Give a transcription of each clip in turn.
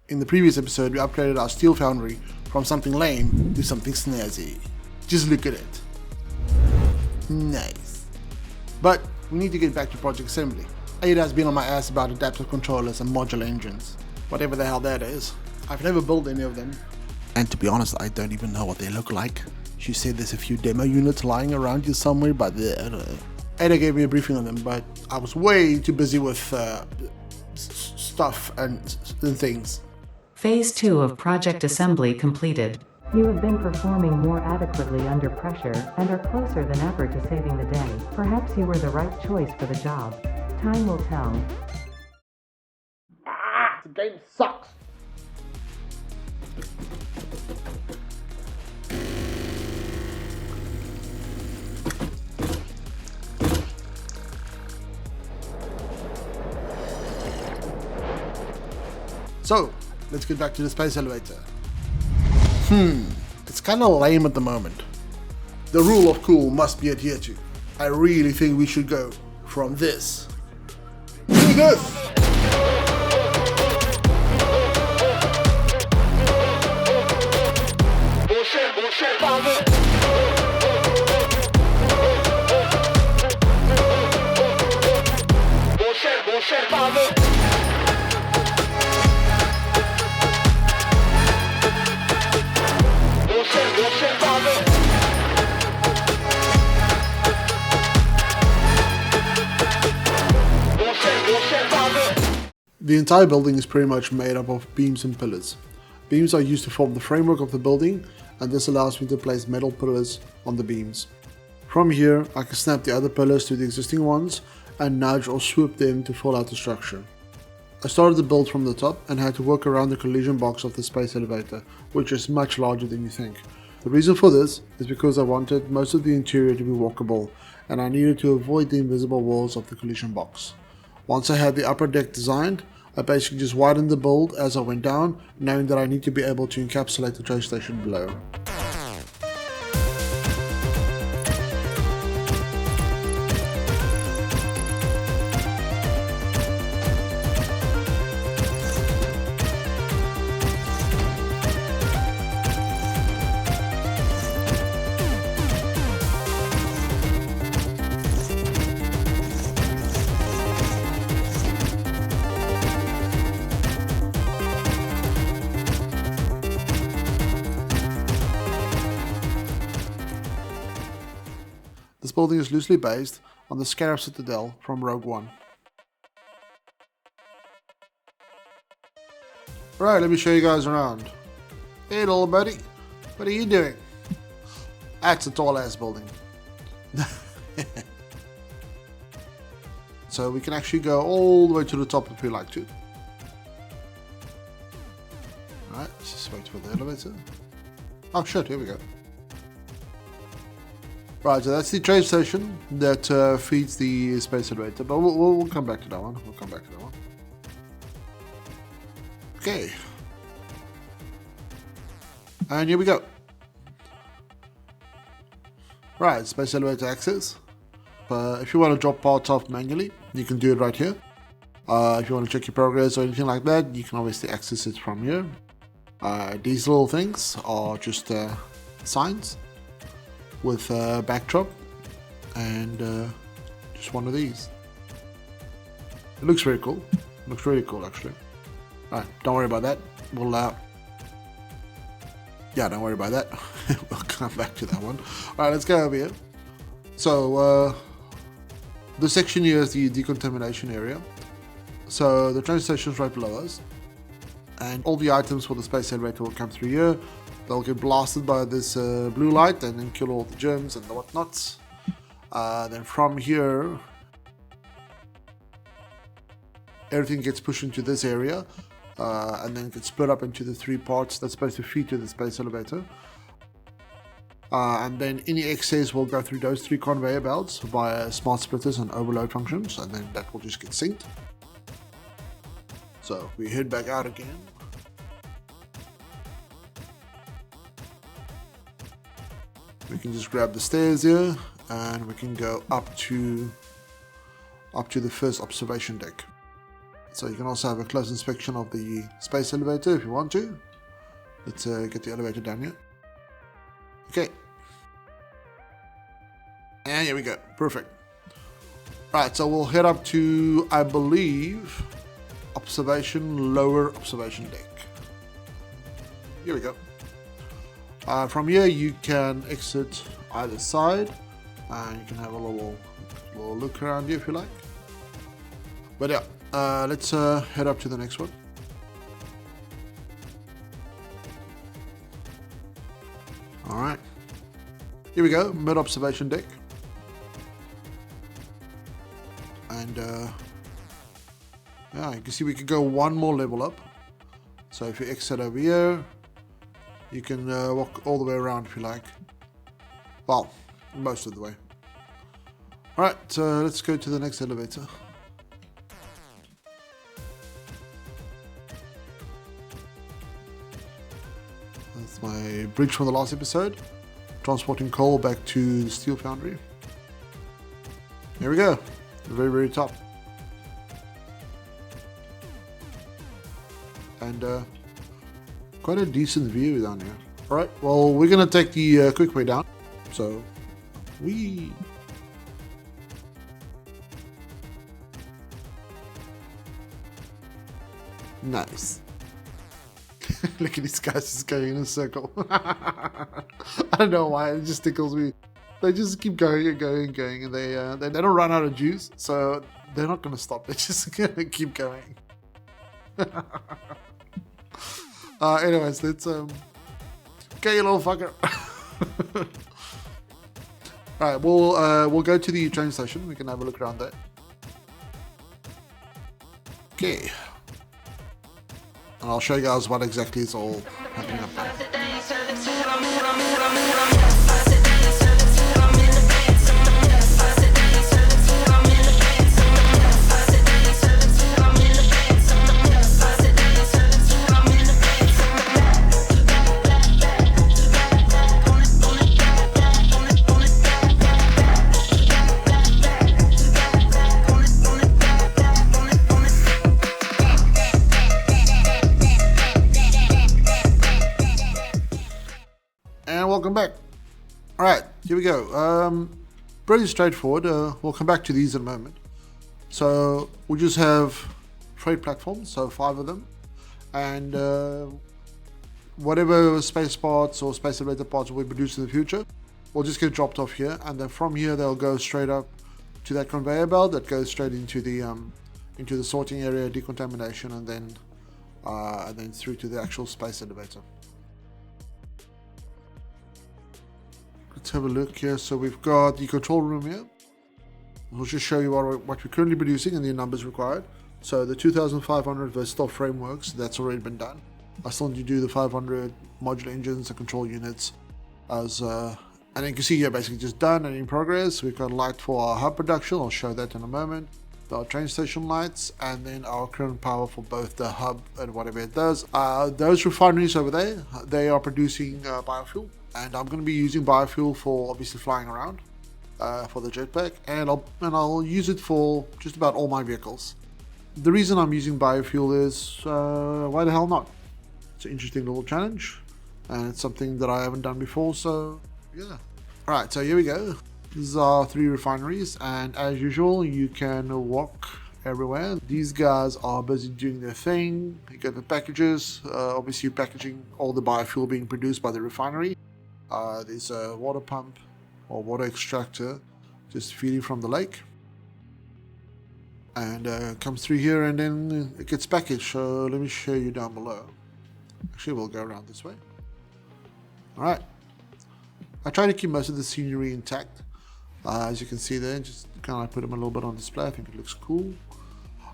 In the previous episode, we upgraded our steel foundry from something lame to something snazzy. Just look at it. Nice. But we need to get back to project assembly. Ada has been on my ass about adaptive controllers and modular engines. Whatever the hell that is. I've never built any of them. And to be honest, I don't even know what they look like. She said there's a few demo units lying around here somewhere, but I don't know. Ada gave me a briefing on them, but I was way too busy with stuff and things. Phase 2 of project assembly completed. You have been performing more adequately under pressure and are closer than ever to saving the day. Perhaps you were the right choice for the job. Time will tell. The game sucks. So, let's get back to the space elevator. It's kinda lame at the moment. The rule of cool must be adhered to. I really think we should go from this to this. The entire building is pretty much made up of beams and pillars. Beams are used to form the framework of the building, and this allows me to place metal pillars on the beams. From here, I can snap the other pillars to the existing ones and nudge or swoop them to fill out the structure. I started the build from the top and had to work around the collision box of the space elevator, which is much larger than you think. The reason for this is because I wanted most of the interior to be walkable, and I needed to avoid the invisible walls of the collision box. Once I had the upper deck designed, I basically just widened the build as I went down, knowing that I need to be able to encapsulate the train station below. This building is loosely based on the Scarab Citadel from Rogue One. Right, let me show you guys around. Hey little buddy, what are you doing? That's a tall ass building. So we can actually go all the way to the top if we like to. Alright, let's just wait for the elevator. Oh shit, here we go. Right, so that's the train station that feeds the space elevator, but we'll come back to that one. Okay. And here we go. Right, space elevator access. If you want to drop parts off manually, you can do it right here. If you want to check your progress or anything like that, you can obviously access it from here. These little things are just signs with a backdrop and just one of these. It looks very cool. It looks really cool actually. Alright, don't worry about that. We'll yeah, don't worry about that. We'll come back to that one. Alright, let's go over here. So this section here is the decontamination area. So the train station is right below us, and all the items for the space elevator will come through here. They'll get blasted by this blue light and then kill all the germs and the whatnots. Then from here, everything gets pushed into this area and then gets split up into the three parts that's supposed to feed to the space elevator. And then any excess will go through those three conveyor belts via smart splitters and overload functions, and then that will just get synced. So we head back out again. We can just grab the stairs here and we can go up to the first observation deck. So you can also have a close inspection of the space elevator if you want to. Let's get the elevator down here. Okay. And here we go. Perfect. Right, so we'll head up to, I believe, lower observation deck. Here we go. From here you can exit either side, and you can have a little look around here if you like. But yeah, let's head up to the next one. Alright, here we go, mid observation deck. And yeah, you can see we could go one more level up. So if you exit over here, you can walk all the way around if you like. Well, most of the way. Alright, so let's go to the next elevator. That's my bridge from the last episode. Transporting coal back to the steel foundry. Here we go. The very, very top. And quite a decent view down here. Alright, well, we're going to take the quick way down. So, nice. Look at these guys just going in a circle. I don't know why, it just tickles me. They just keep going and going and going, and they don't run out of juice, so they're not going to stop. They're just going to keep going. Anyways, let's okay, you little fucker. Alright, we'll go to the train station. We can have a look around there. Okay. And I'll show you guys what exactly is all happening up there. Welcome back. Alright, here we go. Pretty straightforward. We'll come back to these in a moment. So we just have freight platforms, so 5 of them, and whatever space parts or space elevator parts we produce in the future will just get dropped off here, and then from here they'll go straight up to that conveyor belt that goes straight into the sorting area, decontamination, and then through to the actual space elevator. Let's have a look here. So we've got the control room here. We'll just show you what we're currently producing and the numbers required. So the 2500 versatile frameworks, that's already been done. I still need to do the 500 modular engines, the control units, and you can see here basically just done and in progress. We've got light for our hub production. I'll show that in a moment. Our train station lights, and then our current power for both the hub and whatever it does. Those refineries over there, they are producing biofuel, and I'm going to be using biofuel for obviously flying around for the jetpack, and I'll use it for just about all my vehicles. The reason I'm using biofuel is why the hell not? It's an interesting little challenge, and it's something that I haven't done before, so yeah. Alright, so here we go. These are 3 refineries, and as usual you can walk everywhere. These guys are busy doing their thing. You get the packages, obviously packaging all the biofuel being produced by the refinery. There's a water pump or water extractor just feeding from the lake, and comes through here, and then it gets packaged. So let me show you down below. Actually, we'll go around this way. Alright, I try to keep most of the scenery intact. As you can see there, just kind of put them a little bit on display. I think it looks cool.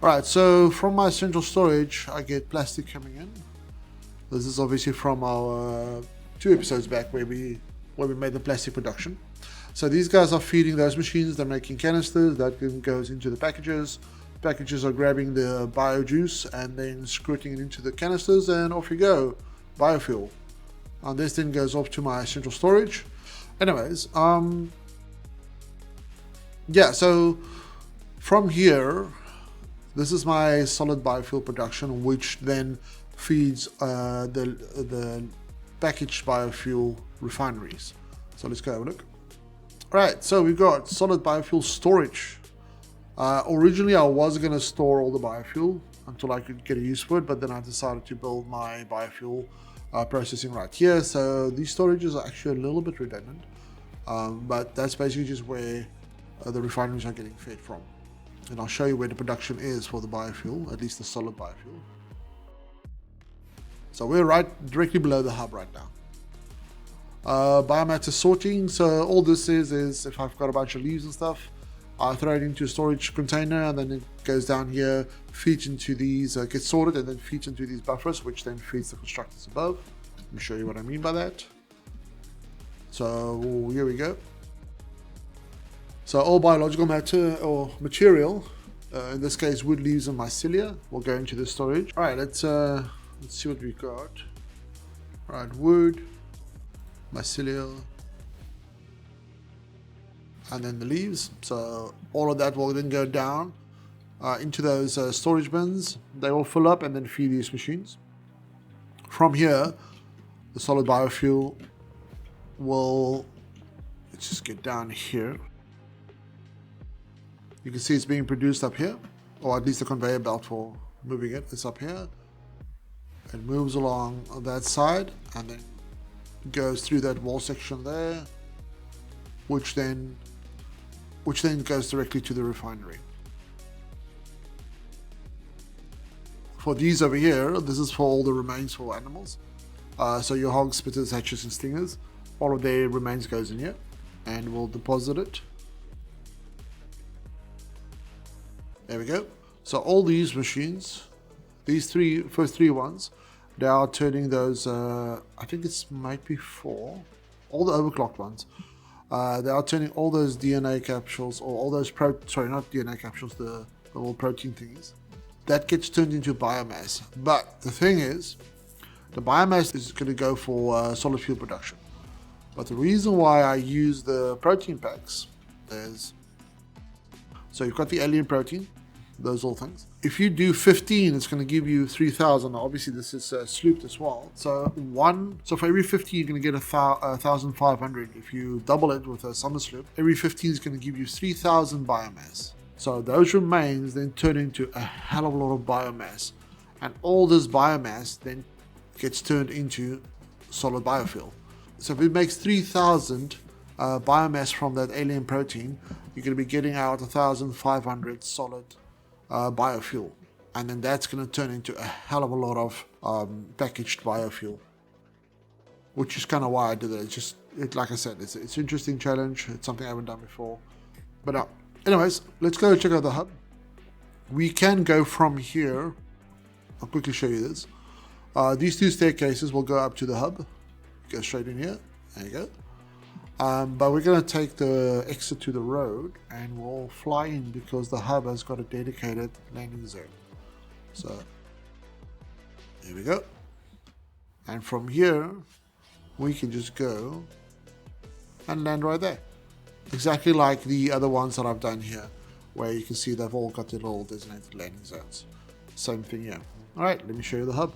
Alright, so from my central storage, I get plastic coming in. This is obviously from our 2 episodes back where we made the plastic production. So these guys are feeding those machines. They're making canisters. That then goes into the packages. Packages are grabbing the bio juice and then squirting it into the canisters, and off you go, biofuel. And this then goes off to my central storage. Anyways, yeah, so from here, This is my solid biofuel production, which then feeds the packaged biofuel refineries. So let's go have a look. Alright, so we've got solid biofuel storage. Originally I was going to store all the biofuel until I could get a use for it, but then I decided to build my biofuel processing right here. So these storages are actually a little bit redundant, but that's basically just where the refineries are getting fed from. And I'll show you where the production is for the biofuel, at least the solid biofuel. So we're right directly below the hub right now. Biomatter sorting. So all this is if I've got a bunch of leaves and stuff, I throw it into a storage container, and then it goes down here, feeds into these, gets sorted, and then feeds into these buffers, which then feeds the constructors above. Let me show you what I mean by that. So here we go. So all biological matter or material, in this case wood, leaves, and mycelia, will go into the storage. All right, let's see what we've got. All right, wood, mycelia, and then the leaves. So all of that will then go down into those storage bins. They will fill up and then feed these machines. From here, the solid biofuel will, let's just get down here. You can see it's being produced up here, or at least the conveyor belt for moving it is up here. It moves along on that side and then goes through that wall section there, which then goes directly to the refinery. For these over here, this is for all the remains for animals. So your hogs, spitters, hatches, and stingers, all of their remains goes in here, and we'll deposit it. There we go. So all these machines, these first three ones, they are turning those, I think it's might be 4, all the overclocked ones. They are turning all those DNA capsules, or all those not DNA capsules, the little protein thingies. That gets turned into biomass. But the thing is, the biomass is going to go for solid fuel production. But the reason why I use the protein packs is, so you've got the alien protein, those all things. If you do 15, it's going to give you 3,000. Obviously, this is slooped as well. So for every 50, you're going to get 1,500. If you double it with a summer sloop, every 15 is going to give you 3,000 biomass. So those remains then turn into a hell of a lot of biomass, and all this biomass then gets turned into solid biofuel. So if it makes 3,000 biomass from that alien protein, you're going to be getting out 1,500 solid biofuel, and then that's going to turn into a hell of a lot of packaged biofuel, which is kind of why I did it. Like I said, it's an interesting challenge. It's something I haven't done before. But anyways, let's go check out the hub. We can go from here. I'll quickly show you this. These 2 staircases will go up to the hub. Go straight in here. There you go. But we're going to take the exit to the road, and we'll fly in because the hub has got a dedicated landing zone. So here we go. And from here, we can just go and land right there. Exactly like the other ones that I've done here, where you can see they've all got their little designated landing zones. Same thing here. All right, let me show you the hub.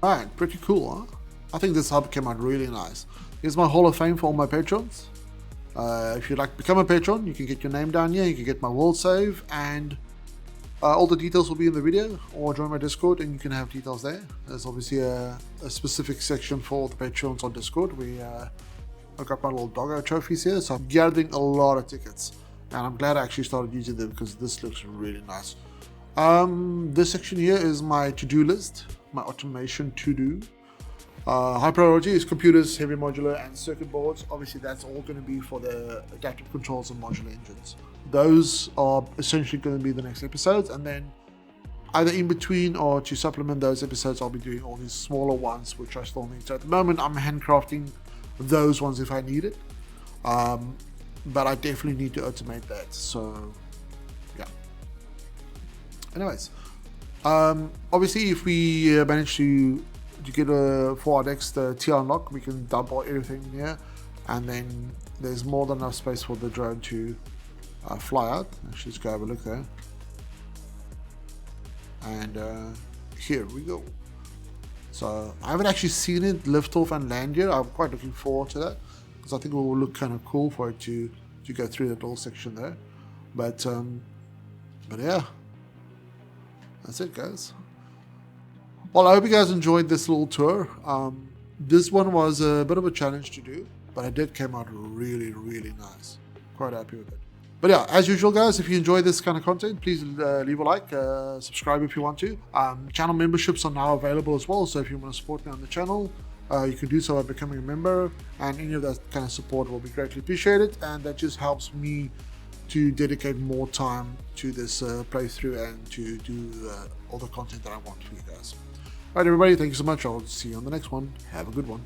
Alright, pretty cool, huh? I think this hub came out really nice. Here's my Hall of Fame for all my patrons. If you'd like to become a patron, you can get your name down here, you can get my world save, and all the details will be in the video, or join my Discord and you can have details there. There's obviously a specific section for all the patrons on Discord. I've got my little doggo trophies here, so I'm gathering a lot of tickets. and I'm glad I actually started using them because this looks really nice. This section here is my to-do list, my automation to-do. High priority is computers, heavy modular, and circuit boards. Obviously, that's all going to be for the adaptive controls and modular engines. Those are essentially going to be the next episodes, and then either in between or to supplement those episodes, I'll be doing all these smaller ones, which I still need. So at the moment, I'm handcrafting those ones if I need it, but I definitely need to automate that. So yeah. Anyways, obviously, if we manage to get for our next tier unlock, we can dump everything in here, and then there's more than enough space for the drone to fly out. Let's just go have a look there. And here we go. So I haven't actually seen it lift off and land yet. I'm quite looking forward to that because I think it will look kind of cool for it to go through that little section there. But yeah, that's it, guys. Well, I hope you guys enjoyed this little tour. This one was a bit of a challenge to do, but it did come out really, really nice. Quite happy with it. But yeah, as usual, guys, if you enjoy this kind of content, please leave a like, subscribe if you want to. Channel memberships are now available as well, so if you want to support me on the channel, you can do so by becoming a member, and any of that kind of support will be greatly appreciated, and that just helps me to dedicate more time to this playthrough and to do all the content that I want for you guys. Alright everybody, thank you so much. I'll see you on the next one. Have a good one.